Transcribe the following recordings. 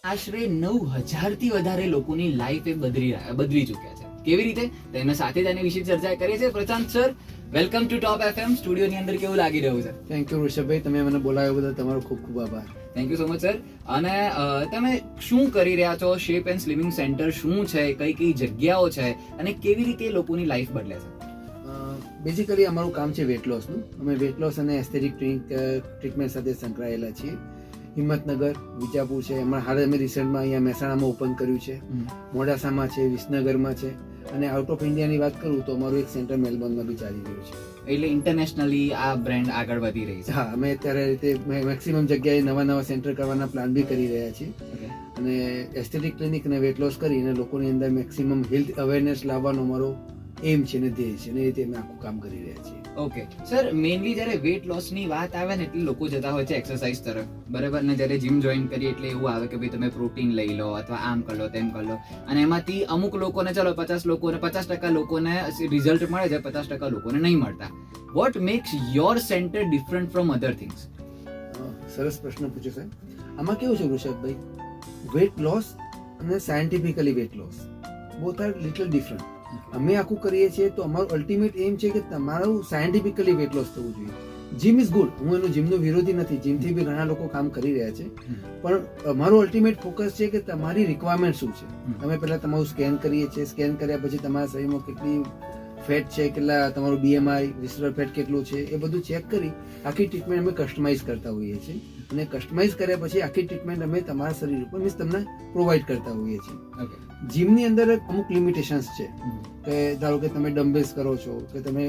આશરે 9,000 થી વધારે લોકોની લાઈફ એ બદલી ચૂક્યા છે. કેવી રીતે? તો એના સાથે જ આની વિશે ચર્ચા કરીએ છીએ. Prashant sir, welcome to top FM. સ્ટુડિયોની અંદર કેવું લાગી રહ્યું છે? થેન્ક યુ ઋષભભાઈ, તમે મને બોલાવ્યો બદલ તમારો ખૂબ ખૂબ આભાર. Thank you so much sir. અને તમે શું કરી રહ્યા છો? શેપ એન્ડ સ્લિમિંગ સેન્ટર શું છે, કઈ કઈ જગ્યાઓ છે અને કેવી રીતે લોકોની લાઈફ બદલે છે? બેઝિકલી અમારું કામ છે વેટ લોસનું. અમે વેટ લોસ અને એસ્થેટિક ટ્રીટમેન્ટ સાથે સંકળાયેલા છીએ. હિંમતનગર, વિજાપુર છે, એમાં હાલ અમે રિસન્ટમાં અહીંયા મહેસાણામાં ઓપન કર્યું છે, મોડાસામાં છે, વિસનગરમાં છે, અને આઉટ ઓફ ઇન્ડિયાની વાત કરું તો અમારું એક સેન્ટર મેલબોર્નમાં બી ચાલી રહ્યું છે. એટલે ઇન્ટરનેશનલી આ બ્રાન્ડ આગળ વધી રહી છે. હા, અમે અત્યારે રીતે મેક્સિમમ જગ્યાએ નવા સેન્ટર કરવાના પ્લાન બી કરી રહ્યા છીએ, અને એસ્થેટિક ક્લિનિક અને વેટ લોસ કરીને લોકોની અંદર મેક્સિમમ હેલ્થ અવેરનેસ લાવવાનો અમારો એમ છે ને ધ્યેય છે, અને એ રીતે અમે આખું કામ કરી રહ્યા છીએ. ઓકે સર, મેઇનલી જ્યારે વેટ લોસની વાત આવે ને એટલે લોકો જતા હોય છે એક્સરસાઇઝ તરફ, બરાબર? ને જ્યારે જીમ જોઈન કરીએ એટલે એવું આવે કે ભાઈ તમે પ્રોટીન લઈ લો અથવા આમ કરી લો તેમ કરી લો, અને એમાંથી અમુક લોકોને ચલો 50% લોકોને રિઝલ્ટ મળે છે, 50% લોકોને નહીં મળતા. What makes your centre different from other things? સરસ પ્રશ્ન પૂછ્યો સાહેબ. આમાં કેવું છે ઋષભભાઈ, વેટ લોસ અને scientifically weight loss both are little different. અમે આખું કરીએ છીએ તો અમારું અલ્ટિમેટ એમ છે કે તમારું સાયન્ટિફિકલી વેટ લોસ થવું જોઈએ. જીમ ઇઝ ગુડ, હું એનો જીમનો વિરોધી નથી, જીમથી બી ઘણા લોકો કામ કરી રહ્યા છે, પણ અમારો અલ્ટિમેટ ફોકસ છે કે તમારી રિક્વાયરમેન્ટ શું છે. અમે પહેલા તમારું સ્કેન કરીએ છીએ, સ્કેન કર્યા પછી તમારા શરીરમાં કેટલી ફેટ છે, કેટલા તમારું BMI, વિસરલ ફેટ કેટલું છે, એ બધું ચેક કરી આખી ટ્રીટમેન્ટ અમે કસ્ટમાઇઝ કરતા હોઈએ છીએ, અને કસ્ટમાઇઝ કર્યા પછી આખી ટ્રીટમેન્ટ અમે તમારા શરીર ઉપર મીન્સ તમને પ્રોવાઈડ કરતા હોઈએ છીએ. જીમની અંદર અમુક લિમિટેશન્સ છે કે ધારો કે તમે ડમ્બેલ્સ કરો છો, કે તમે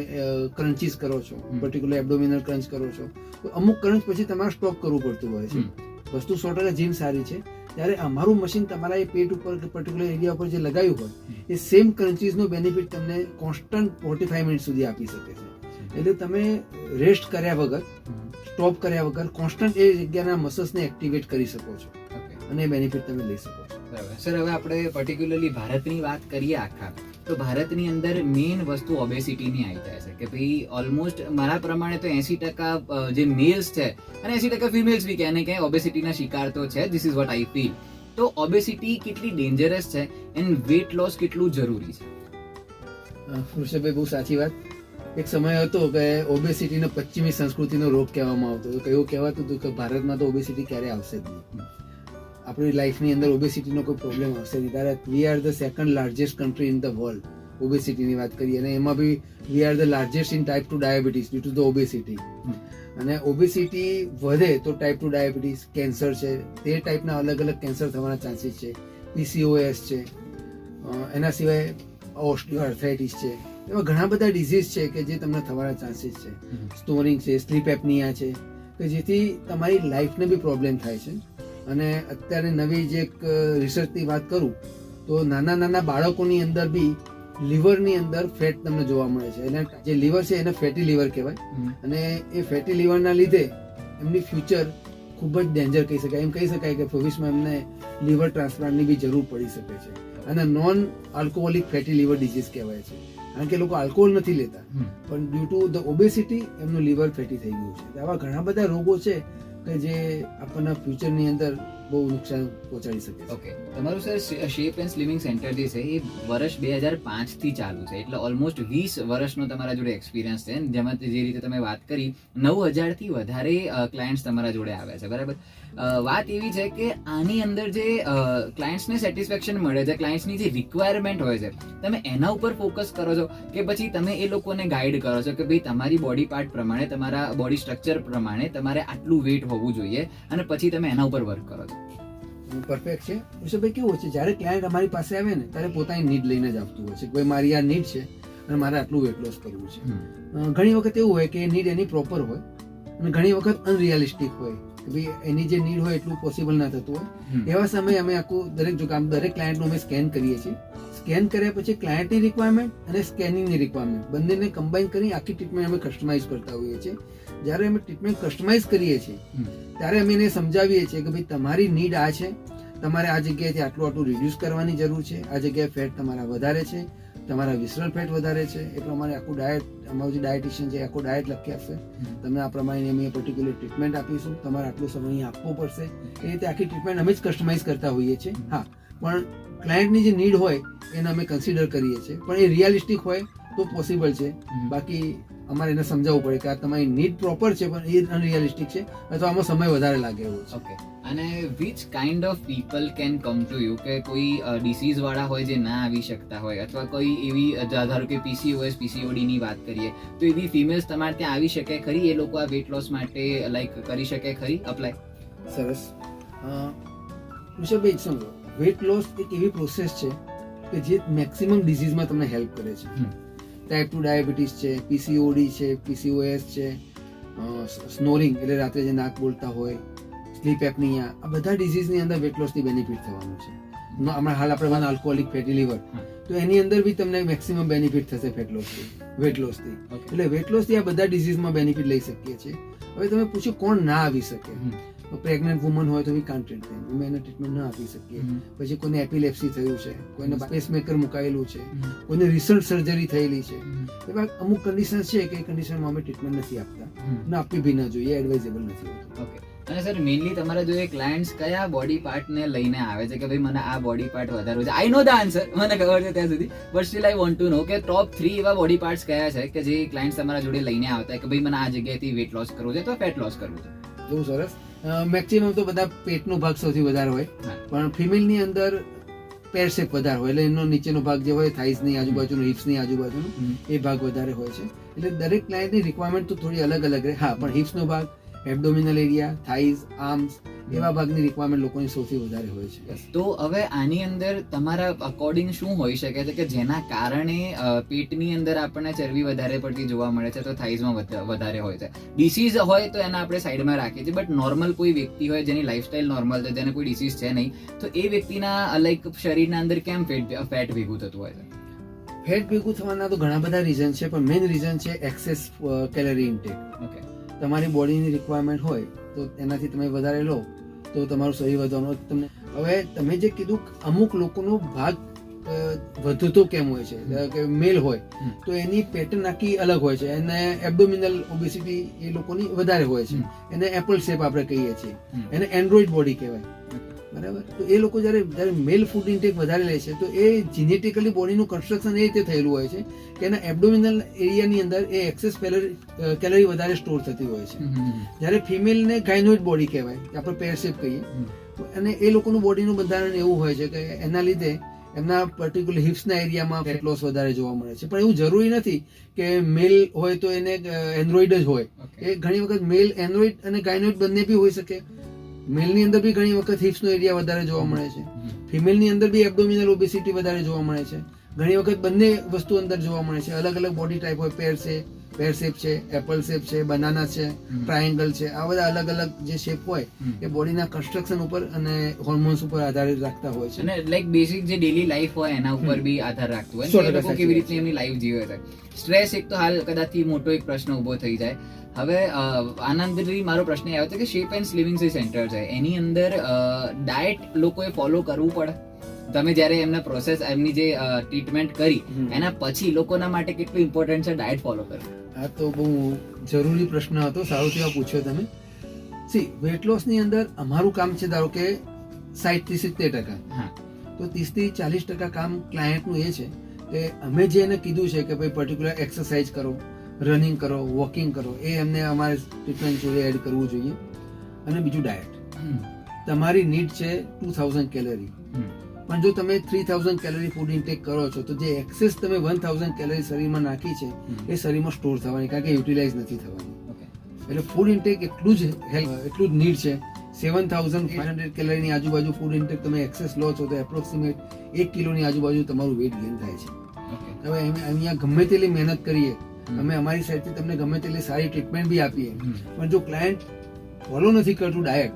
ક્રન્ચીસ કરો છો, પર્ટિક્યુલર એબ્ડોમિનલ ક્રંચ કરો છો, તો અમુક ક્રંચ પછી તમારે સ્ટોપ કરવું પડતું હોય છે. વસ્તુ 100% જીમ સારી છે. ત્યારે અમારું મશીન તમારા એ પેટ ઉપર કે પર્ટિક્યુલર એરિયા ઉપર જે લગાવ્યું હોય એ સેમ ક્રન્ચીસનો બેનિફિટ તમને કોન્સ્ટન્ટ 45 મિનિટ સુધી આપી શકે છે. એટલે તમે રેસ્ટ કર્યા વગર, સ્ટોપ કર્યા વગર કોન્સ્ટન્ટ એ જગ્યાના મસલ્સને એક્ટિવેટ કરી શકો છો, અને બેનિફિટ તમે લઈ શકો છો. બરાબર સર, હવે આપણે પર્ટિક્યુલરલી ભારતની વાત કરીએ આખા, તો ભારતની અંદર મેઇન વસ્તુ ઓબેસિટીની આવી જાય છે કે ભાઈ ઓલમોસ્ટ મારા પ્રમાણે તો 80% જે મેલ્સ છે અને 80% ફિમેલ્સ બી ક્યાંય ને ક્યાંય ઓબેસિટીના શિકાર તો છે. This is what I feel. તો ઓબેસિટી કેટલી ડેન્જરસ છે એન્ડ વેટ લોસ કેટલું જરૂરી છે? ઋષભભાઈ, બહુ સાચી વાત. એક સમય હતો કે ઓબેસિટીને પશ્ચિમી સંસ્કૃતિનો રોગ કહેવામાં આવતો હતો. એવું કહેવાતું હતું કે ભારતમાં તો ઓબેસિટી ક્યારે આવશે જ નહીં, આપણી લાઈફની અંદર ઓબેસિટીનો કોઈ પ્રોબ્લેમ આવશે નહીં. ત્યારે we are the second largest country in the world ઓબેસિટીની વાત કરીએ, અને એમાં બી we are the largest in type 2 diabetes due to the obesity. અને ઓબેસિટી વધે તો ટાઈપ 2 ડાયાબિટીસ, કેન્સર છે, તે ટાઈપના અલગ અલગ કેન્સર થવાના ચાન્સીસ છે, PCOS છે, એના સિવાય ઓસ્ટિયોઆર્થરાઇટિસ છે, એવા ઘણા બધા ડિઝીઝ છે કે જે તમને થવાના ચાન્સીસ છે. સ્નોરિંગ છે, સ્લીપ એપનિયા છે, કે જેથી તમારી લાઈફને બી પ્રોબ્લેમ થાય છે. અને અત્યારે નવી જે એક રિસર્ચની વાત કરું તો નાના બાળકોની અંદર બી લીવરની અંદર ફેટ તમને જોવા મળે છે. એને જે લીવર છે એને ફેટી લીવર કહેવાય, અને એ ફેટી લીવરના લીધે એમની ફ્યુચર ખૂબ જ ડેન્જર કહી શકાય. એમ કહી શકાય કે ભવિષ્યમાં એમને લીવર ટ્રાન્સપ્લાન્ટની બી જરૂર પડી શકે છે. અને non alcoholic fatty liver disease કહેવાય છે, કારણ કે લોકો આલ્કોહોલ નથી લેતા, પણ ડ્યુ ટુ ધ ઓબેસિટી એમનું લીવર ફેટી થઈ ગયું છે. આવા ઘણા બધા રોગો છે કે જે આપણના ફ્યુચરની અંદર બહુ નુકસાન પહોંચાડી શકે છે. ઓકે, તમારું સર શેપ એન્ડ સ્લિમિંગ સેન્ટર જે છે એ વર્ષ 2005 થી ચાલુ છે, એટલે ઓલમોસ્ટ 20 વર્ષનો તમારા જોડે એક્સપિરિયન્સ છે. જેમાં જે રીતે તમે વાત કરી 9,000 થી વધારે ક્લાયન્ટ્સ તમારા જોડે આવ્યા છે, બરાબર? વાત એવી છે કે આની અંદર જે ક્લાયન્ટ્સને સેટિસ્ફેક્શન મળે છે, ક્લાયન્ટ્સની જે રિક્વાયરમેન્ટ હોય છે, તમે એના ઉપર ફોકસ કરો છો કે પછી તમે એ લોકોને ગાઈડ કરો છો કે ભાઈ તમારી બોડી પાર્ટ પ્રમાણે, તમારા બોડી સ્ટ્રક્ચર પ્રમાણે તમારે આટલું વેટ હોવું જોઈએ, અને પછી તમે એના ઉપર વર્ક કરો છો? પરફેક્ટ છે ઋષભભાઈ. કેવું છે, જ્યારે ક્લાયન્ટ અમારી પાસે આવે ને ત્યારે પોતાની નીડ લઈને જ આવતું હોય છે કે ભાઈ મારી આ નીડ છે અને મારે આટલું વેટ લોસ કરવું છે. ઘણી વખત એવું હોય કે એ નીડ એની પ્રોપર હોય, અને ઘણી વખત અનરિયાલિસ્ટિક હોય કે ભાઈ એની જે નીડ હોય એટલું પોસિબલ ના થતું હોય. એવા સમયે અમે આખું દરેક ક્લાયન્ટનું અમે સ્કેન કરીએ છીએ. સ્કેન કર્યા પછી ક્લાયન્ટની રિક્વાયરમેન્ટ અને સ્કેનિંગની રિક્વાયરમેન્ટ બંનેને કમ્બાઈન કરી આખી ટ્રીટમેન્ટ અમે કસ્ટમાઇઝ કરતા હોઈએ છીએ. જ્યારે અમે ટ્રીટમેન્ટ કસ્ટમાઇઝ કરીએ છીએ ત્યારે અમે એને સમજાવીએ છીએ કે ભાઈ તમારી નીડ આ છે, તમારે આ જગ્યાએથી આટલું રિડ્યુસ કરવાની જરૂર છે, આ જગ્યાએ ફેટ તમારા વધારે છે, તમારા વિસરલ ફેટ વધારે છે એ પ્રમાણે આખું ડાયટ, અમારું જે ડાયટિશિયન છે આખું ડાયટ લખી આપશે. તમને આ પ્રમાણે અમે પર્ટિક્યુલર ટ્રીટમેન્ટ આપીશું, તમારે આટલો સમય અહીં આપવો પડશે. એ રીતે આખી ટ્રીટમેન્ટ અમે જ કસ્ટમાઇઝ કરતા હોઈએ છીએ. હા, પણ ક્લાયન્ટની જે નીડ હોય એને અમે કન્સિડર કરીએ છીએ, પણ એ રિયાલિસ્ટિક હોય તો પોસિબલ છે. બાકી અમારે એને સમજાવવું પડે કે આ તમારી નીડ પ્રોપર છે પણ એ અનરિયાલિસ્ટિક છે અથવા આમાં સમય વધારે લાગે એવો છે. ઓકે. અને which kind of people can come to you, કે કોઈ ડિસીઝ વાળા હોય જે ના આવી શકતા હોય, અથવા કોઈ એવી ધારો કે PCOS PCOD ની વાત કરીએ તો એવી ફિમેલ્સ તમારે ત્યાં આવી શકે ખરી? એ લોકો આ વેટ લોસ માટે લાઈક કરી શકે ખરી અપ્લાય? સરસ. ઋષભભાઈ સમજો, વેટ લોસ એક એવી પ્રોસેસ છે કે જે મેક્સિમમ ડિઝીઝમાં તમને હેલ્પ કરે છે. ટાઈપ 2 ડાયાબિટીસ છે, PCOD છે, PCOS છે, સ્નોરિંગ એટલે રાત્રે જે નાક બોલતા હોય, સ્લીપ એપનિયા, આ બધા ડિઝીઝની અંદર વેટ લોસથી બેનિફિટ થવાનું છે. હમણાં હાલ આપણે આલ્કોહોલિક ફેટી લીવર, તો એની અંદર બી તમને મેક્સિમમ બેનિફિટ થશે વેટ લોસથી. એટલે વેટ લોસથી આ બધા ડિઝીઝમાં બેનિફિટ લઈ શકીએ છીએ. હવે તમે પૂછ્યું કોણ ના આવી શકે, પ્રેગ્નન્ટ વુમન હોય તો વી કાન્ટ ટ્રીટ ધેમ, અમે એને ટ્રીટમેન્ટ ના આપી શકીએ. પછી કોઈને એપિલેપ્સી થયું છે, કોઈને પેસમેકર મુકાયેલું છે, કોઈને રિસન્ટ સર્જરી થયેલી છે, એવા અમુક કન્ડિશન છે કે એ કન્ડિશનમાં અમે ટ્રીટમેન્ટ નથી આપતા, ના આપવી બી ના જોઈએ, એડવાઇઝેબલ નથી હોતું. ઓકે. અને સર મેઇનલી તમારા જો ક્લાયન્ટ્સ કયા બોડી પાર્ટને લઈને આવે છે કે ભાઈ મને આ બોડી પાર્ટ વધારવો છે? આઈ નો ધ આન્સર, મને ખબર છે ત્યાં સુધી, but still I want to know કે ટોપ 3 એવા બોડી પાર્ટ્સ કયા છે કે જે ક્લાયન્ટ્સ તમારા જોડે લઈને આવતા કે ભાઈ મને આ જગ્યાએથી વેટ લોસ કરવું છે અથવા ફેટ લોસ કરવું છે? બહુ સરસ. મેક્સિમમ તો બધા પેટનો ભાગ સૌથી વધારે હોય, પણ ફિમેલની અંદર પેર શેપ વધારે હોય, એટલે એનો નીચેનો ભાગ જે હોય થાઇઝની આજુબાજુનો, હિપ્સની આજુબાજુનો એ ભાગ વધારે હોય છે. એટલે દરેક ક્લાયન્ટની રિક્વાયરમેન્ટ તો થોડી અલગ અલગ રહે. હા, પણ હિપ્સનો ભાગ, એબ્ડોમિનલ એરિયા, થાઇઝ, આર્મ્સ એવા ભાગની રિક્વાયરમેન્ટ લોકોની સૌથી વધારે હોય છે. તો હવે આની અંદર તમારા અકોર્ડિંગ શું હોઈ શકે છે કે જેના કારણે પેટની અંદર આપણને ચરબી વધારે પડતી જોવા મળે છે તો થાઇઝમાં વધારે હોય છે? ડિસીઝ હોય તો એને આપણે સાઈડમાં રાખીએ છીએ, બટ નોર્મલ કોઈ વ્યક્તિ હોય જેની લાઈફસ્ટાઈલ નોર્મલ છે, જેને કોઈ ડિસીઝ છે નહીં, તો એ વ્યક્તિના લાઈક શરીરના અંદર કેમ ફેટ ભેગું થતું હોય છે? ફેટ ભેગું થવાના તો ઘણા બધા રીઝન છે, પણ મેઇન રીઝન છે એક્સેસ કેલરી ઇન્ટેક. ઓકે. તમારી બોડીની રિક્વાયરમેન્ટ હોય તો એનાથી તમે વધારે લો તો તમારું શરીર વધવાનું તમને. હવે તમે જે કીધું અમુક લોકોનો ભાગ વધતો કેમ હોય છે, કે મેલ હોય તો એની પેટર્ન આખી અલગ હોય છે, એને એબ્ડોમિનલ ઓબેસિટી એ લોકોની વધારે હોય છે, એને એપલ શેપ આપણે કહીએ છીએ, એને એન્ડ્રોઇડ બોડી કહેવાય. બરાબર. તો એ લોકો જ્યારે મેલ ફૂડ ઇન્ટેક વધારે લે છે તો એ જીનેટિકલી બોડીનું કન્સ્ટ્રક્શન એ રીતે થયેલું હોય છે કે એના એબ્ડોમિનલ એરિયાની અંદર એ એક્સેસ કેલરી વધારે સ્ટોર થતી હોય છે. જ્યારે ફિમેલને ગાયનોઇડ બોડી કહેવાય, આપણે પેર શેપ કહીએ, અને એ લોકોનું બોડીનું બંધારણ એવું હોય છે કે એના લીધે એમના પર્ટિક્યુલર હિપ્સના એરિયામાં ફેટ લોસ વધારે જોવા મળે છે. પણ એવું જરૂરી નથી કે મેલ હોય તો એને એન્ડ્રોઇડ જ હોય. એ ઘણી વખત મેલ એન્ડ્રોઇડ અને ગાયનોઇડ બંને બી હોઈ શકે. મેલની અંદર બી ઘણી વખત હિપ્સનો એરિયા વધારે જોવા મળે છે, ફિમેલની અંદર બી એબ્ડોમિનલ ઓબેસિટી વધારે જોવા મળે છે. ઘણી વખત બંને વસ્તુ અંદર જોવા મળે છે. અલગ અલગ બોડી ટાઈપ હોય, પેર શેપ છે, એપલ શેપ છે, બનાના છે, ટ્રાયેંગલ છે, આ બધા અલગ અલગ જે શેપ હોય એ બોડીના કન્સ્ટ્રક્શન ઉપર અને હોર્મોન્સ ઉપર આધારિત રાખતા હોય છે. અને લાઈક બેસિક જે ડેલી લાઈફ હોય એના ઉપર બી આધાર રાખતું હોય કે લોકો કેવી રીતે એમની લાઈફ જીવે છે. સ્ટ્રેસ એક તો હાલ કદાચથી મોટો એક પ્રશ્ન ઉભો થઈ જાય. હવે આનંદરી મારો પ્રશ્ન એ આવ્યો હતો કે શેપ એન્ડ લિવિંગ સેન્ટર છે, એની અંદર ડાયટ લોકોએ ફોલો કરવું પડે? તમે જ્યારે એમના પ્રોસેસ એમની જે ટ્રીટમેન્ટ કરી એના પછી લોકોના માટે કેટલું ઇમ્પોર્ટન્ટ છે ડાયટ ફોલો કરવું? આ તો બહુ જરૂરી પ્રશ્ન હતો, સારું તેવા પૂછ્યો તમે. સી, વેટ લોસ ની અંદર અમારું કામ છે ધારો કે 60 થી 70%, તો 30 થી 40% કામ ક્લાયન્ટનું એ છે કે અમે જે એને કીધું છે કે ભાઈ પર્ટિક્યુલર એક્સરસાઇઝ કરો, રનિંગ કરો, વોકિંગ કરો, એ એમને અમારે ટ્રીટમેન્ટ જોડે એડ કરવું જોઈએ. અને બીજું ડાયટ. તમારી નીડ છે 2000 કેલરી, પણ જો તમે 3000 કેલરી ફૂડ ઇન્ટેક કરો છો તો જે એક્સેસ તમે 1000 કેલરી શરીરમાં નાખી છે એ શરીરમાં સ્ટોર થવાની, કારણ કે યુટિલાઇઝ નથી થવાની. એટલે ફૂડ ઇન્ટેક એટલું જ નીડ છે. 7500 કેલરીની આજુબાજુ ફૂડ ઇન્ટેક તમે એક્સેસ લો છો તો એપ્રોક્સિમેટ 1 કિલોની આજુબાજુ તમારું વેટ ગેઇન થાય છે. હવે અહીંયા ગમે તેટલી મહેનત કરીએ, અમે અમારી સાઈડથી તમને ગમે તેટલી સારી ટ્રીટમેન્ટ બી આપીએ, પણ જો ક્લાયન્ટ ફોલો નથી કરતું ડાયટ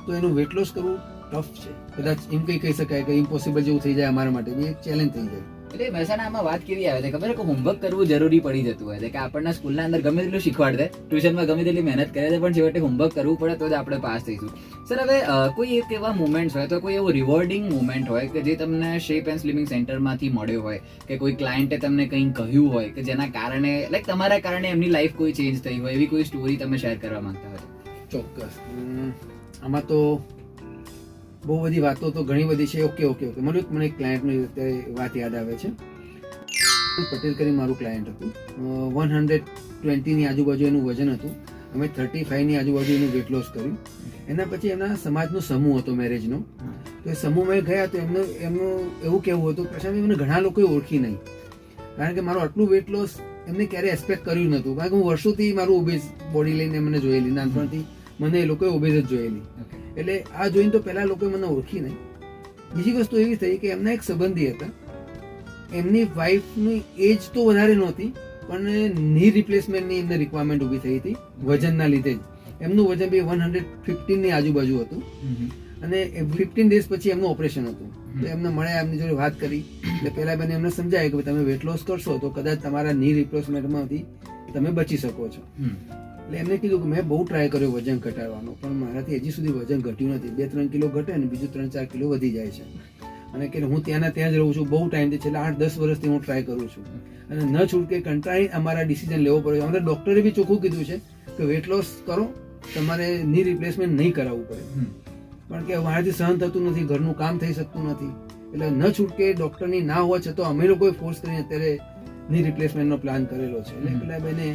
તો એનું વેટ લોસ કરવું ટફ છે. કદાચ એમ કહી શકાય કે ઇમ્પોસિબલ જેવું થઈ જાય અમારા માટે બી, એક ચેલેન્જ થઈ જાય. એટલે મહેસાણામાં વાત કેવી આવે છે ખબર છે કે હોમવર્ક કરવું જરૂરી પડી જતું હોય છે કે આપણને સ્કૂલના અંદર ગમે તેટલું શીખવાડ દે, ટ્યુશનમાં ગમે તેટલી મહેનત કરે છે, પણ છેવટે હોમવર્ક કરવું પડે તો જ આપણે પાસ થઈશું. સર હવે કોઈ એક એવા મુમેન્ટ્સ હોય તો કોઈ એવું રિવોર્ડિંગ મુમેન્ટ હોય કે જે તમને શેપ એન્ડ સ્લિમિંગ સેન્ટરમાંથી મળ્યો હોય, કે કોઈ ક્લાયન્ટે તમને કંઈ કહ્યું હોય કે જેના કારણે લાઈક તમારા કારણે એમની લાઈફ કોઈ ચેન્જ થઈ હોય, એવી કોઈ સ્ટોરી તમે શેર કરવા માંગતા હોય? ચોક્કસ. આમાં તો બહુ બધી વાતો તો ઘણી બધી છે. ઓકે મને એક ક્લાયન્ટની અત્યારે વાત યાદ આવે છે. પટેલ કરી મારું ક્લાયન્ટ હતું. 120 ની આજુબાજુ એનું વજન હતું. અમે 35 ની આજુબાજુ એનું વેટ લોસ કર્યું. એના પછી એમના સમાજનો સમૂહ હતો મેરેજનો. તો એ સમૂહમાં ગયા તો એમનું એવું કેવું હતું, પ્રશાંત મને ઘણા લોકોએ ઓળખી નહીં, કારણ કે મારું આટલું વેટ લોસ એમને ક્યારેય એક્સપેક્ટ કર્યું નહોતું, કારણ કે હું વર્ષોથી મારું ઓબેઝ બોડી લઈને મને જોયેલી, નાનપણથી મને એ લોકોએ ઓબેઝ જ જોયેલી. એટલે આ જોઈને તો પહેલા લોકોએ મને ઓળખી નહીં. બીજી વસ્તુ એવી થઈ કે એમના એક સંબંધી હતા, એમની વાઈફની એજ તો વધારે નહોતી, પણ ની રિપ્લેસમેન્ટની એમને રિક્વાયરમેન્ટ ઊભી થઈ હતી વજનના લીધે જ. એમનું વજન બી 115 ની આજુબાજુ હતું અને 15 ડેઝ પછી એમનું ઓપરેશન હતું. તો એમને મળ્યા, એમની જોડે વાત કરી. એટલે પહેલા બેને એમને સમજાય કે તમે વેટ લોસ કરશો તો કદાચ તમારા ની રિપ્લેસમેન્ટમાંથી તમે બચી શકો છો. એટલે એમને કીધું કે મેં બહુ ટ્રાય કર્યો વજન ઘટાડવાનો, પણ મારાથી હજી સુધી વજન ઘટ્યું નથી. 2-3 કિલો ઘટે અને બીજું 3-4 કિલો વધી જાય છે. અને કે હું ત્યાંના ત્યાં જ રહું છું, બહુ ટાઈમથી, છેલ્લા 8-10 વર્ષથી હું ટ્રાય કરું છું અને ન છૂટકે કંટાળી અમારા ડિસિઝન લેવો પડ્યો. અમારા ડોક્ટરે બી ચોખ્ખું કીધું છે કે વેટ લોસ કરો, તમારે ની રિપ્લેસમેન્ટ નહીં કરાવવું પડે, પણ કે મારાથી સહન થતું નથી, ઘરનું કામ થઈ શકતું નથી. એટલે ન છૂટકે ડોક્ટરની ના હોવા છતાં અમે લોકોએ ફોર્સ કરીને અત્યારે ની રિપ્લેસમેન્ટનો પ્લાન કરેલો છે. એટલે પેલા બેને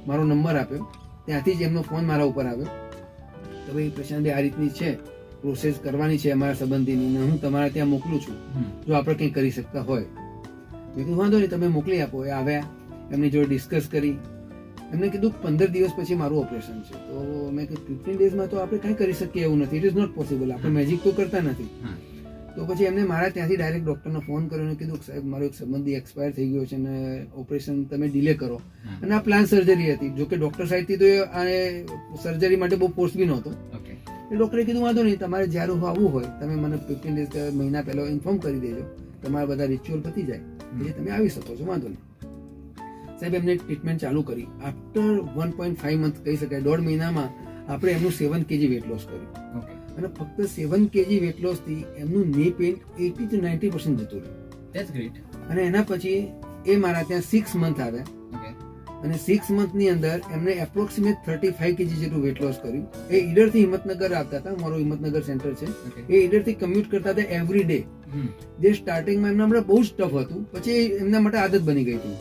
મારો નંબર આપ્યો, ત્યાંથી જ એમનો ફોન મારા ઉપર આવ્યો કે ભાઈ પ્રશાંતભાઈ આ રીતની છે, પ્રોસેસ કરવાની છે અમારા સંબંધીની, ને હું તમારા ત્યાં મોકલું છું, જો આપણે કંઈ કરી શકતા હોય. મેં કીધું વાંધો નહીં, તમે મોકલી આપો. એ આવ્યા, એમની જોડે ડિસ્કસ કરી. એમને કીધું 15 દિવસ પછી મારું ઓપરેશન છે. તો મેં કીધું 15 ડેઝમાં તો આપણે કંઈ કરી શકીએ એવું નથી, ઇટ ઇઝ નોટ પોસિબલ, આપણે મેજિક તો કરતા નથી. તો પછી એમને મારા ત્યાંથી ડાયરેક્ટ ડોક્ટરનો ફોન કર્યો અને કીધું સાહેબ મારો એક સંબંધી એક્સપાયર થઈ ગયો છે અને ઓપરેશન તમે ડિલે કરો. અને આ પ્લાન સર્જરી હતી, જોકે ડોક્ટર સાઈડથી તો આ સર્જરી માટે બહુ ફોર્સ બી નહોતો. ડોક્ટરે કીધું વાંધો નહીં, તમારે જ્યારે આવવું હોય તમે મને 15 ડેઝ મહિના પહેલા ઇન્ફોર્મ કરી દેજો, તમારા બધા રિચ્યુઅલ પતી જાય એટલે તમે આવી શકો છો, વાંધો નહીં. સાહેબ એમને ટ્રીટમેન્ટ ચાલુ કરી. આફ્ટર 1.5 મંથ કહી શકાય, 1.5 મહિનામાં આપણે એમનું 7 kg વેટ લોસ કર્યું. અને ફક્ત 7 kg વેટ લોસ થી એમનું ની પેઇન 80-90% જતું રહ્યું. That's great. અને એના પછી એ મારા ત્યાં 6 મંથ આવ્યા અને 6 મંથની અંદર એમને એપ્રોક્સિમેટ 35 kg જેટલું વેટ લોસ કર્યું. એ ઈડરથી હિંમતનગર આવતા હતા, મારું હિંમતનગર સેન્ટર છે, એ ઈડરથી કમ્યુટ કરતા હતા એવરી ડે. જે સ્ટાર્ટિંગમાં એમના માટે બહુ જ ટફ હતું, પછી એમના માટે આદત બની ગઈ હતી.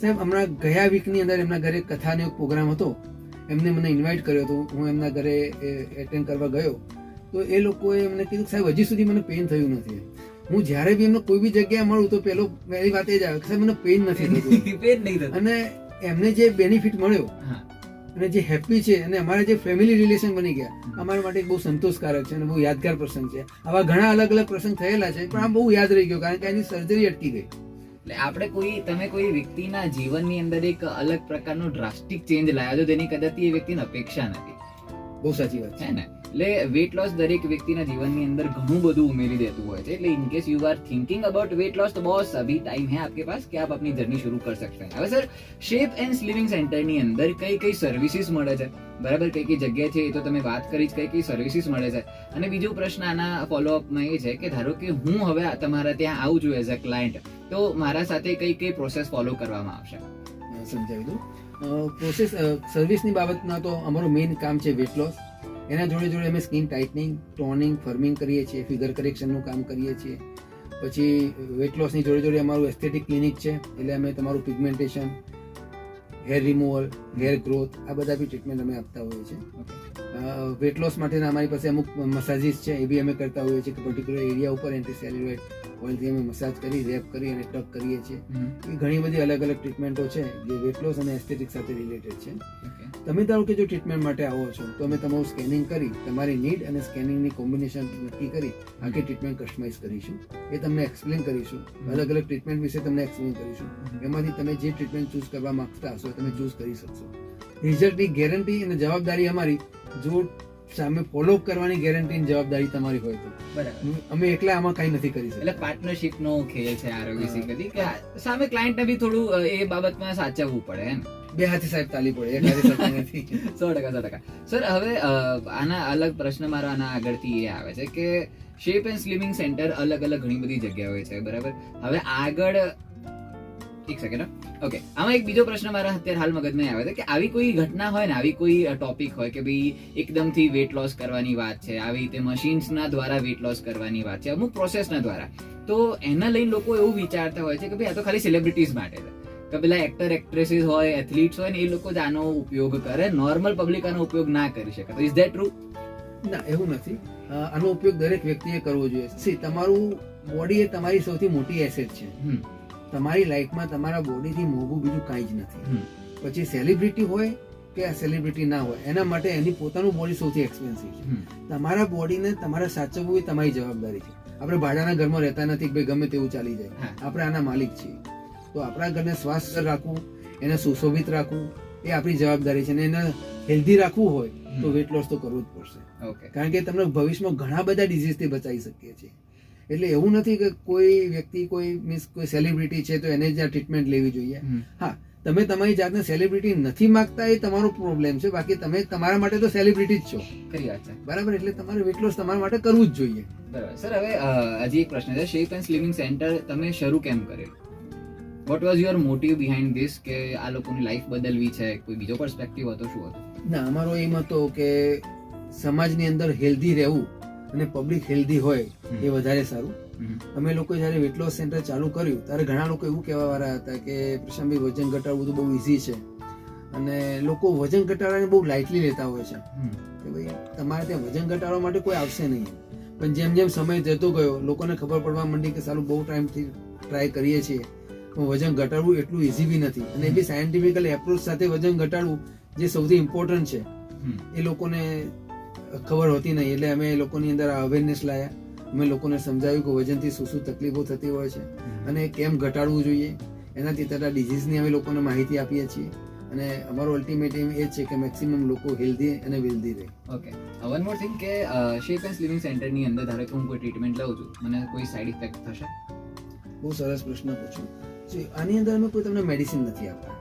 સાહેબ હમણાં ગયા વીકની અંદર એમના ઘરે કથાનો એક પ્રોગ્રામ હતો, એમને મને ઇન્વાઇટ કર્યો હતો, હું એમના ઘરે એટેન્ડ કરવા ગયો. તો એ લોકોએ એમને કીધું સાહેબ હજી સુધી મને પેઇન થયું નથી. હું જ્યારે બી એમને કોઈ બી જગ્યાએ મળું તો પહેલી વાત એ જ આવે કે સાહેબ મને પેઇન નથી થતું. અને એમને જે બેનિફિટ મળ્યો અને જે હેપી છે અને અમારા જે ફેમિલી રિલેશન બની ગયા, અમારા માટે બહુ સંતોષકારક છે અને બહુ યાદગાર પ્રસંગ છે. આવા ઘણા અલગ અલગ પ્રસંગ થયેલા છે, પણ આ બહુ યાદ રહી ગયો કારણ કે એની સર્જરી અટકી ગઈ. એટલે આપણે તમે કોઈ વ્યક્તિના જીવનની અંદર એક અલગ પ્રકારનો ડ્રાસ્ટિક ચેન્જ લાવ્યા છો જેની કદાચ એ વ્યક્તિની અપેક્ષા નથી. બહુ સાચી વાત છે ને. એટલે વેટ લોસ દરેક વ્યક્તિના જીવનની અંદર ઘણું બધું ઉમેરી દેતું હોય છે. એટલે in case you are thinking about weight loss तो बॉस अभी टाइम है आपके पास कि आप अपनी जर्नी शुरू कर सकते हैं. હવે સર શેપ એન્ડ સ્લિમિંગ સેન્ટર ની અંદર કઈ સર્વિસીસ મળે છે, બરાબર, કઈ જગ્યા છે એ તો તમે વાત કરી જ, કઈ સર્વિસીસ મળે છે. અને બીજો પ્રશ્ન આના ફોલોઅપમાં એ છે કે ધારો કે હું હવે તમારા ત્યાં આવું છું એઝ અ ક્લાયન્ટ, તો મારા સાથે કઈ પ્રોસેસ ફોલો કરવામાં આવશે? સમજાવી દઉં. પ્રોસેસ સર્વિસની બાબતમાં તો અમારું મેઇન કામ છે વેટ લોસ. એના જોડે જોડે અમે સ્કિન ટાઇટનિંગ, ટોનિંગ, ફર્મિંગ કરીએ છીએ, ફિગર કરેક્શનનું કામ કરીએ છીએ. પછી વેટ લોસની જોડે જોડે અમારું એસ્થેટિક ક્લિનિક છે, એટલે અમે તમારું pigmentation, hair removal, hair growth, આ બધા બી ટ્રીટમેન્ટ અમે આપતા હોઈએ છીએ. વેટ લોસ માટેના અમારી પાસે અમુક મસાજીસ છે, એ બી અમે કરતા હોઈએ છીએ કે પર્ટિક્યુલર એરિયા ઉપર એન્ટી સેલ્યુલાઇટ ઓઇલથી અમે મસાજ કરી, રેપ કરી અને ટક કરીએ છીએ. એ ઘણી બધી અલગ અલગ ટ્રીટમેન્ટો છે જે વેટ લોસ અને એસ્થેટિક સાથે રિલેટેડ છે. તમે ધારો કે જો ટ્રીટમેન્ટ માટે આવો છો તો અમે તમારું સ્કેનિંગ કરી, તમારી નીડ અને સ્કેનિંગની કોમ્બિનેશન નક્કી કરી આખી ટ્રીટમેન્ટ કસ્ટમાઇઝ કરીશું. એ તમને એક્સપ્લેન કરીશું, અલગ અલગ ટ્રીટમેન્ટ વિશે તમને એક્સપ્લેન કરીશું. એમાંથી તમે જે ટ્રીટમેન્ટ ચૂઝ કરવા માંગતા હશો તમે ચૂઝ કરી શકશો. રિઝલ્ટની ગેરંટી અને જવાબદારી અમારી. જો સામે ફોલોઅપ કરવાની ગેરંટી જવાબદારી તમારી હોય તો બરાબર. અમે એકલા આમાં કઈ નથી કરી એટલે શકતા. પાર્ટનરશિપ નો ખેલ છે આરોગ્ય સિકલી કે સામે ક્લાયન્ટ ને બી થોડું એ બાબતમાં સાચવવું પડે એમ. બે હાથી સાહેબ તાલી પડે, એક હાથે સરખી નથી. 100%. સર હવે આના અલગ પ્રશ્ન મારો આના આગળથી એ આવે છે કે શેપ એન્ડ સ્લિમિંગ સેન્ટર અલગ અલગ ઘણી બધી જગ્યાએ છે, બરાબર. હવે આગળ એક સેકન્ડ. ઓકે, આમાં એક બીજો પ્રશ્ન મારા અત્યારે હાલ મગજમાં આવે છે કે આવી કોઈ ઘટના હોય ને, આવી કોઈ ટોપિક હોય કે ભાઈ એકદમથી વેટ લોસ કરવાની વાત છે, આવી રીતે મશીન્સના દ્વારા વેટ લોસ કરવાની વાત છે, અમુક પ્રોસેસના દ્વારા, તો એના લઈને લોકો એવું વિચારતા હોય છે કે ભાઈ આ તો ખાલી સેલિબ્રિટીઝ માટે છે, કે પેલા એક્ટર એક્ટ્રેસીસ હોય, એથ્લીટ્સ હોય ને એ લોકો જ આનો ઉપયોગ કરે, નોર્મલ પબ્લિક આનો ઉપયોગ ના કરી શકે. તો ઇઝ ધેટ ટ્રુ? ના, એવું નથી. આનો ઉપયોગ દરેક વ્યક્તિએ કરવો જોઈએ. સી, તમારું બોડી એ તમારી સૌથી મોટી એસેટ છે. તમારી લાઈફમાં તમારા બોડીથી મોંઘું બીજું કાંઈ જ નથી. પછી સેલિબ્રિટી હોય કે સેલિબ્રિટી ના હોય, એના માટે એની પોતાનું બોડી સૌથી એક્સપેન્સિવ છે. તમારા બોડીને તમારે સાચવવું એ તમારી જવાબદારી છે. આપણે ભાડાના ઘરમાં રહેતા નથી કે ભાઈ ગમે તેવું ચાલી જાય. આપણે આના માલિક છીએ. તો આપણા ઘરને સ્વાસ્થ્ય રાખવું, એને સુશોભિત રાખવું એ આપણી જવાબદારી છે. અને એને હેલ્ધી રાખવું હોય તો વેટ લોસ તો કરવું જ પડશે. કારણ કે તમને ભવિષ્યમાં ઘણા બધા ડિઝીઝથી બચાવી શકીએ છીએ. એટલે એવું નથી કે કોઈ વ્યક્તિ કોઈ સેલિબ્રિટી છે તો એને જ આ ટ્રીટમેન્ટ લેવી જોઈએ. હા, તમે તમારી જાતને સેલિબ્રિટી નથી માંગતા એ તમારો પ્રોબ્લેમ છે. બાકી તમે તમારા માટે તો સેલિબ્રિટી જ છો. ખરી વાત છે. બરાબર. એટલે તમારે વેટ લોસ તમારા માટે કરવું જ જોઈએ. બરાબર. સર, હવે હજી એક પ્રશ્ન છે. શેપ એન્ડ સ્લિમિંગ સેન્ટર તમે શરૂ કેમ કરેલું? What was your motive behind this? કે આ લોકોની લાઈફ બદલવી છે, કોઈ બીજો પર્સપેક્ટિવ હતો, શું હતો? ના, અમારો એમ હતો કે સમાજની અંદર હેલ્ધી રહેવું અને પબ્લિક હેલ્ધી હોય એ વધારે સારું. અમે લોકો જયારે વેટ લોસ સેન્ટર ચાલુ કર્યું ત્યારે ઘણા લોકો એવું કહેવા વાળા હતા કે પ્રશાંતભાઈ વજન ઘટાડવું તો બહુ ઈઝી છે, અને લોકો વજન ઘટાડવાને બહુ લાઇટલી લેતા હોય છે કે ભાઈ તમારે ત્યાં વજન ઘટાડવા માટે કોઈ આવશે નહીં. પણ જેમ જેમ સમય જતો ગયો લોકોને ખબર પડવા માંડી કે સારું બહુ ટાઈમથી ટ્રાય કરીએ છીએ, પણ વજન ઘટાડવું એટલું ઈઝી બી નથી. અને એ બી સાયન્ટિફિકલ એપ્રોચ સાથે વજન ઘટાડવું જે સૌથી ઇમ્પોર્ટન્ટ છે એ લોકોને ખબર હોતી નહીં. એટલે અમે લોકોની અંદર અવેરનેસ લાયા. અમે લોકોને સમજાવ્યું કે વજનથી શું શું તકલીફો થતી હોય છે અને કેમ ઘટાડવું જોઈએ. એનાથી થતા ડિઝીઝની અમે લોકોને માહિતી આપીએ છીએ. અને અમારો અલ્ટિમેટ એમ એ છે કે મેક્સિમમ લોકો હેલ્ધી અને વેલ્ધી રહે. ઓકે, વન મોર થિંગ કે શેપ એન્ડ સ્લિમિંગ સેન્ટરની અંદર ધારો કે હું કોઈ ટ્રીટમેન્ટ લઉં છું, મને કોઈ સાઇડ ઇફેક્ટ થશે? બહુ સરસ પ્રશ્ન પૂછ્યો. આની અંદર અમે કોઈ તમને મેડિસિન નથી આપતા.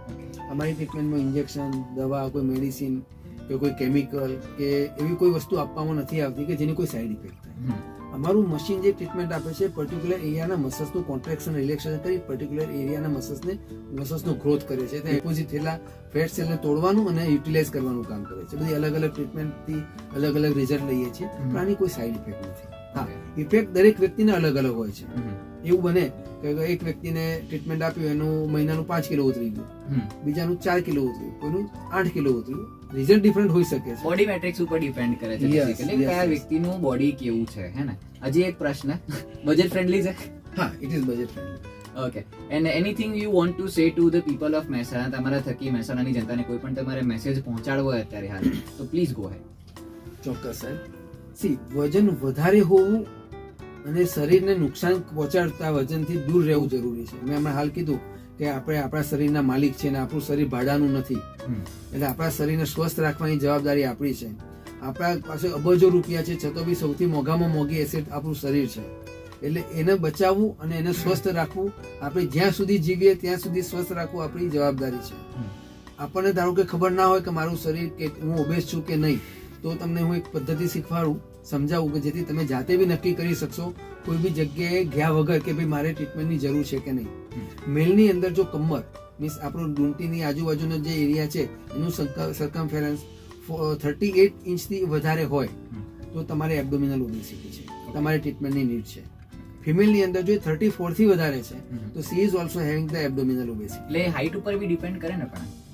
અમારી ટ્રીટમેન્ટમાં ઇન્જેક્શન, દવા, કોઈ મેડિસિન કે કોઈ કેમિકલ કે એવી કોઈ વસ્તુ આપવામાં નથી આવતી કે જેની કોઈ સાઇડ ઇફેક્ટ થાય. અમારું મશીન જે ટ્રીટમેન્ટ આપે છે પર્ટિક્યુલર એરિયાના મસલ્સનું કોન્ટ્રેક્શન રિલેક્સેશન કરી પર્ટિક્યુલર એરિયાના મસલ્સનો ગ્રોથ કરે છે. ત્યાં ડિપોઝિટ થયેલા ફેટ સેલને તોડવાનું અને યુટિલાઇઝ કરવાનું કામ કરે છે. બધી અલગ અલગ ટ્રીટમેન્ટથી અલગ અલગ રિઝલ્ટ લઈએ છીએ, પણ આની કોઈ સાઇડ ઇફેક્ટ નથી. હા, ઇફેક્ટ દરેક વ્યક્તિને અલગ અલગ હોય છે. એવું બને કે એક વ્યક્તિને ટ્રીટમેન્ટ આપ્યું એનું મહિનાનું 5 કિલો ઉતરી ગયું, બીજાનું 4 કિલો ઉતર્યું, કોઈનું 8 કિલો ઉતર્યું. રિઝલ્ટ ડિફરન્ટ હોઈ શકે છે. બોડી મેટ્રિક્સ ઉપર ડિપેન્ડ કરે છે બેસિકલી કયા વ્યક્તિનું બોડી કેવું છે, હે ને? હજી એક પ્રશ્ન, બજેટ ફ્રેન્ડલી છે? હા, it is budget friendly. Okay, and anything you want to say to the people of Mehsana? તમારા થકી મહેસાણાની જનતાને કોઈ પણ તમારે મેસેજ પહોંચાડવો હોય અત્યારે હાલ તો પ્લીઝ ગો હેડ. ચોક્કસ સાહેબ. સી, વજન વધારે હોવું અને શરીરને નુકસાન પહોંચાડતા વજનથી દૂર રહેવું જરૂરી છે. મેં હમણાં હાલ કીધું કે આપણે આપણા શરીરના માલિક છે અને આપણું શરીર ભાડાનું નથી. એટલે આપણા શરીરને સ્વસ્થ રાખવાની જવાબદારી આપણી છે. આપણા પાસે અબજો રૂપિયા છે છતાં બી સૌથી મોંઘામાં મોંઘી એસેટ આપણું શરીર છે. એટલે એને બચાવવું અને એને સ્વસ્થ રાખવું, આપણે જ્યાં સુધી જીવીએ ત્યાં સુધી સ્વસ્થ રાખવું આપણી જવાબદારી છે. આપણને ધારો કે ખબર ના હોય કે મારું શરીર કે હું ઓબેસ છું કે નહીં, તો તમને હું એક પદ્ધતિ શીખવાડું, સમજાવું કે જેથી તમે જાતે બી નક્કી કરી શકશો કોઈ બી જગ્યાએ ગયા વગર કે ભાઈ મારે ટ્રીટમેન્ટની જરૂર છે કે નહીં. મેલની અંદર જો કમર મીન્સ આપણું ડૂંટીની આજુબાજુનો જે એરિયા છે એનું સર્કમફેરન્સ 38 ઇંચથી વધારે હોય તો તમારે એબ્ડોમિનલ ઓબેસિટી છે, તમારે ટ્રીટમેન્ટની નીડ છે. ફિમેલની અંદર જો 34 થી વધારે છે તો she is also having the abdominal obesity. એટલે હાઈટ ઉપર બી ડિપેન્ડ કરે ને?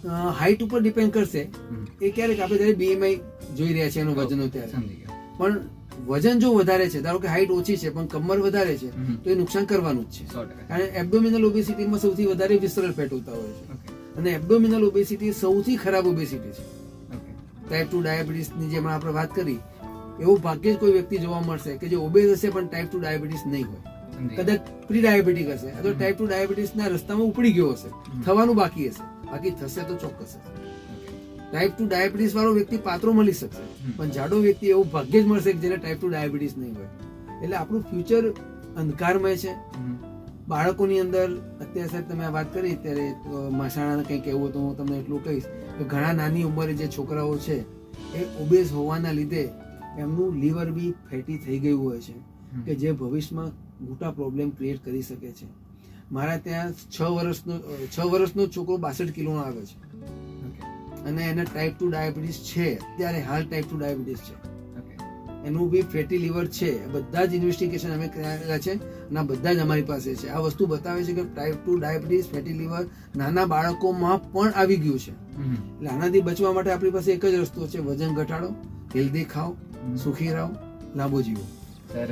પણ હાઈટ ઉપર ડિપેન્ડ કરશે. એ ક્યારેક આપણે જ્યારે બીએમઆઈ જોઈ રહ્યા છે એનો વજનનો ત્યારે, સમજી ગયો. પણ વજન જો વધારે છે, ધારો કે હાઈટ ઓછી છે પણ કમર વધારે છે તો એ નુકસાન કરવાનું જ છે. 100%. કારણ એબ્ડોમિનલ ઓબેસિટીમાં સૌથી વધારે વિસરલ ફેટ હોતા હોય છે અને એબ્ડોમિનલ ઓબેસિટી સૌથી ખરાબ ઓબેસિટી છે. ટાઈપ 2 ડાયાબિટીસની જેમ આપણે વાત કરી, એવું ભાગ્યે જ કોઈ વ્યક્તિ જોવા મળશે કે જે ઓબેસ હશે પણ ટાઈપ 2 ડાયાબિટીસ નહીં હોય. કદાચ પ્રી ડાયાબિટીક હશે અથવા ટાઈપ 2 ડાયાબિટીસના રસ્તામાં ઉપડી ગયો હશે, થવાનું બાકી હશે, બાકી થશે તો ચોક્કસ હશે. ટાઈપ 2 ડાયાબિટીસ વાળો વ્યક્તિ પાત્રો મળી શકશે, પણ જાડો વ્યક્તિ એવું ભાગ્યે જ મળશે કે જેને ટાઈપ 2 ડાયાબિટીસ નહીં હોય. એટલે આપણું ફ્યુચર અંધકારમય છે. બાળકોની અંદર અત્યારે સાહેબ તમે આ વાત કરી ત્યારે મસાણાને કંઈક કહેવું તો હું તમને એટલું કહીશ કે ઘણા નાની ઉંમરે જે છોકરાઓ છે એ ઓબેઝ હોવાના લીધે એમનું લીવર બી ફેટી થઈ ગયું હોય છે કે જે ભવિષ્યમાં મોટા પ્રોબ્લેમ ક્રિએટ કરી શકે છે. મારા ત્યાં 6 વર્ષનો છોકરો 62 કિલોનો આવે છે અને એને ટાઈપ 2 ડાયાબિટીસ છે. અત્યારે હાલ ટાઈપ 2 ડાયાબિટીસ છે, એનું બી ફેટી લીવર છે. બધા જ ઇન્વેસ્ટિગેશન અમે કરેલા છે અને બધા જ અમારી પાસે છે. આ વસ્તુ બતાવે છે કે ટાઈપ 2 ડાયાબિટીસ ફેટી લીવર નાના બાળકોમાં પણ આવી ગયું છે. એટલે આનાથી બચવા માટે આપણી પાસે એક જ રસ્તો છે, વજન ઘટાડો, હેલ્ધી ખાઓ, સુખી રહો, લાંબો જીવો. Sir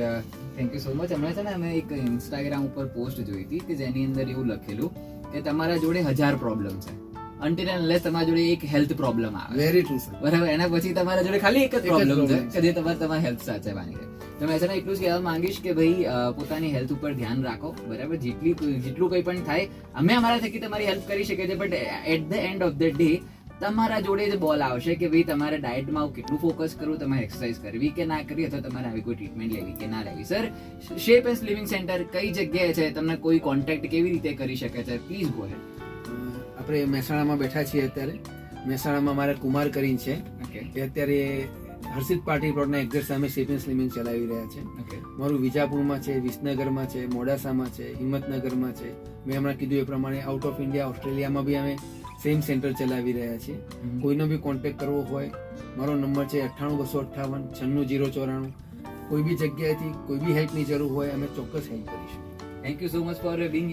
thank you so much. હમણાં છે ને અમે એક ઇન્સ્ટાગ્રામ ઉપર પોસ્ટ જોઈ હતી કે જેની અંદર એવું લખેલું કે તમારા જોડે 1000 પ્રોબ્લેમ છે until and unless તમારા જોડે એક હેલ્થ પ્રોબ્લેમ આવે. Very true sir. બરાબર, એના પછી તમારા જોડે ખાલી એક જ પ્રોબ્લેમ છે કે જે તમારી હેલ્થ સાચવવાની છે. તો મેં છે ને એટલું જ કહેવા માંગીશ કે ભાઈ પોતાની હેલ્થ ઉપર ધ્યાન રાખો. બરાબર, જેટલું કંઈ પણ થાય અમે અમારા થકી તમારી હેલ્પ કરી શકીએ છીએ, but at the end of the day તમારા જોડે જ બોલ આવશે કે ભાઈ તમારે ડાયટમાં કેટલું ફોકસ કરવું, તમારે એક્સરસાઇઝ કરવી કે ના કરવી, અથવા તમારે આવી કોઈ ટ્રીટમેન્ટ લેવી કે ના લેવી. સર, શેપ એન્ડ સ્લિમિંગ સેન્ટર કઈ જગ્યાએ છે, તમને કોઈ કોન્ટેક્ટ કેવી રીતે કરી શકે છે? પ્લીઝ ગો હેડ. આપણે મહેસાણામાં બેઠા છીએ અત્યારે. મહેસાણામાં મારા કુમાર કરીને છે, એ અત્યારે હર્ષિત પાર્ટી પ્લોટના એક્ઝેક્ટ સામે શેપ એન્ડ સ્લિમિંગ ચલાવી રહ્યા છે. મારું વિજાપુરમાં છે, વિસનગરમાં છે, મોડાસામાં છે, હિંમતનગરમાં છે. મેં હમણાં કીધું એ પ્રમાણે આઉટ ઓફ ઇન્ડિયા ઓસ્ટ્રેલિયામાં બી અમે સેમ સેન્ટર ચલાવી રહ્યા છીએ. કોઈનો બી કોન્ટેક્ટ કરવો હોય મારો નંબર છે 98 258 96 094. કોઈ બી જગ્યાએથી કોઈ બી હેલ્પની જરૂર હોય અમે ચોક્કસ હેલ્પ કરીશું. Thank you so much for Bing